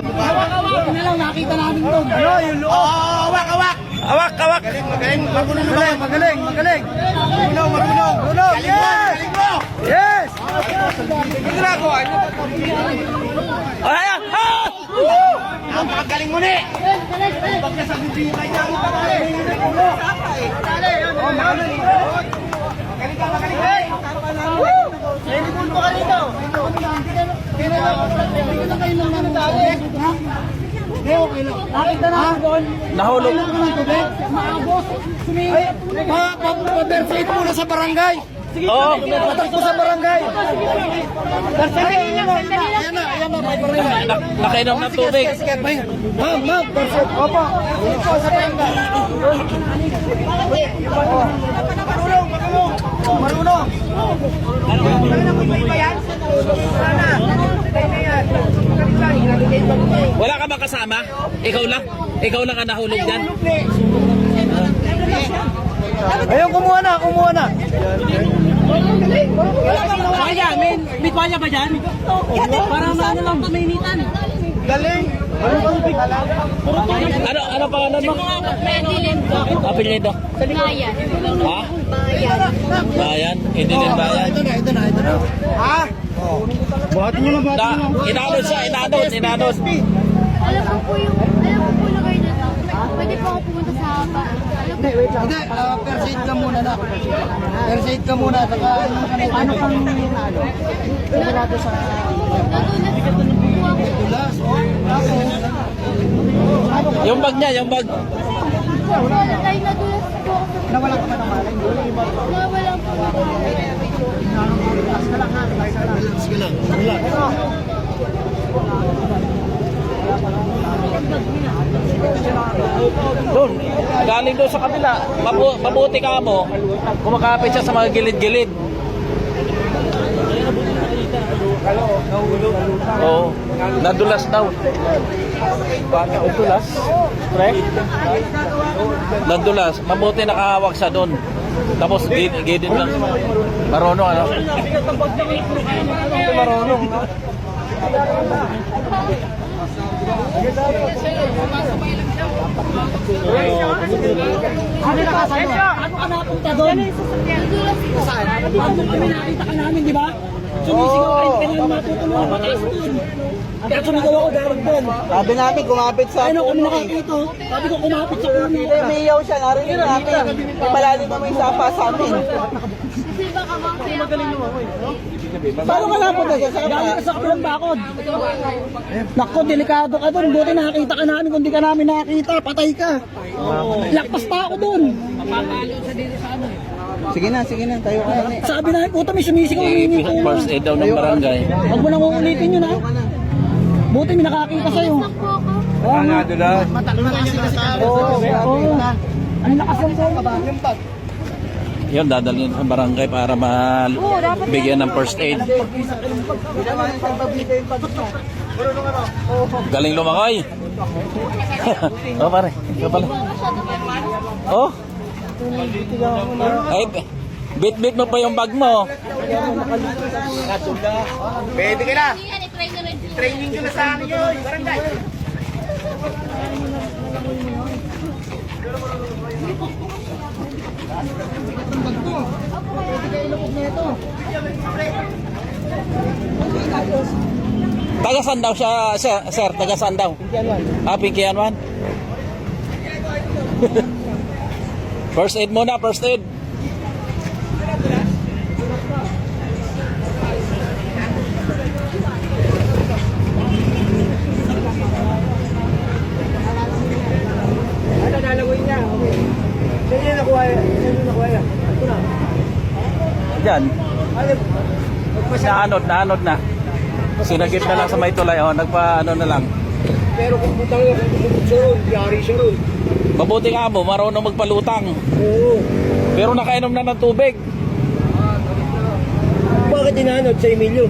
Hawak-hawak na lang, nakita namin doon. Ano, yung loob? Hawak. Magaling. Marunong. Yes! Galing mo. Yes! Ginagawa niyo. Ayan. Napakagaling mo ni. Pag nasabihin niya, magaling ka. Sinipon mo ka rito. Nakita namin doon. Nahulog. Maabos. Pa-perfect muna sa barangay. Oo. Patakbo sa barangay. Ayan na, may barangay. Nakainom ng tubig. Ma'am, perfect. Opo. Opo, sa barangay. Marunong. Wala ka ba kasama? Ikaw lang? Ikaw lang ang nahulog dyan? Ayun, kumuha na. Kaya, may tuwalya ba dyan? Para ano lang pamainitan. Galing. Ano pangalan mo? Apelyido. Bayan. Ha? Bayan? Idilin Bayan? Ito na. Ha? Buhatin nyo lang. Inanod siya, inanod. Alam ko po lagay na to. Pwede po ako pumunta sa bahay. Hindi, first aid ka muna na. First aid ka muna. Saka ano pang ano? Sigurado sa... Tulas. Yung bag niya, yung bag. Nadulas po. Nawala ka pa ng malay. Nawala po. Relax ka lang ha. Relax. Doon, galing doon sa kabila. Mabuti ka mo. Kumakapit siya sa mga gilid-gilid. Oo, nadulas daw. Nadulas? Pre? Nadulas. Mabuti nakahawak siya doon. Tapos gilid lang. Marunong ano? Marunong, no? Ano ka napunta doon? Nadulas po. Bago kami nakita ka namin, di ba? Sumisigaw ka rin ka namin matutulungan mataas doon. Kaya sumigaw ako dahil doon. Sabi namin, kumapit sa Ano kami nakakita? Sabi ko kumapit sa puno. Umiyaw siya, narinig natin. Malalim naman yung sapa sa amin. Kasi baka mamaya Paano ka napunta sa sapa? Galing ka sa kabilang bakod. Naku, delikado ka doon. Buti nakakita ka namin. Kung di ka namin nakakita, patay ka. Lakpas pa ako doon. Sige na, tayo ka na. Sabi na, puta may sumisigaw. Humingi tulong. First aid daw ng barangay. Huwag mo nang uulitin yun ha. Buti may nakakita sa'yo. po ako. Oo nga. Oo. Ang lakas ng bola ba? Yun, dadalhin sa barangay para mabigyan ng first aid. Galing lumakay. Oh, pare. Ito pala. Oh. Ay, bit-bit mo pa yung bag mo. Pwede ka na. Yan, i-try na rin. Training ko na sa akin yun. Barangay. Taga saan daw siya, sir? Taga saan daw? Pinkianwan. First aid muna, first aid. Diyan. Naanod na. Sinagip na lang sa may tulay. Oh, nagpa-ano na lang. Pero kung butang yung kumbukson, yari siya ron. Mabuti nga mo, marunong magpalutang. Oo. Pero nakainom na ng tubig. Bakit inanod sa Emilio?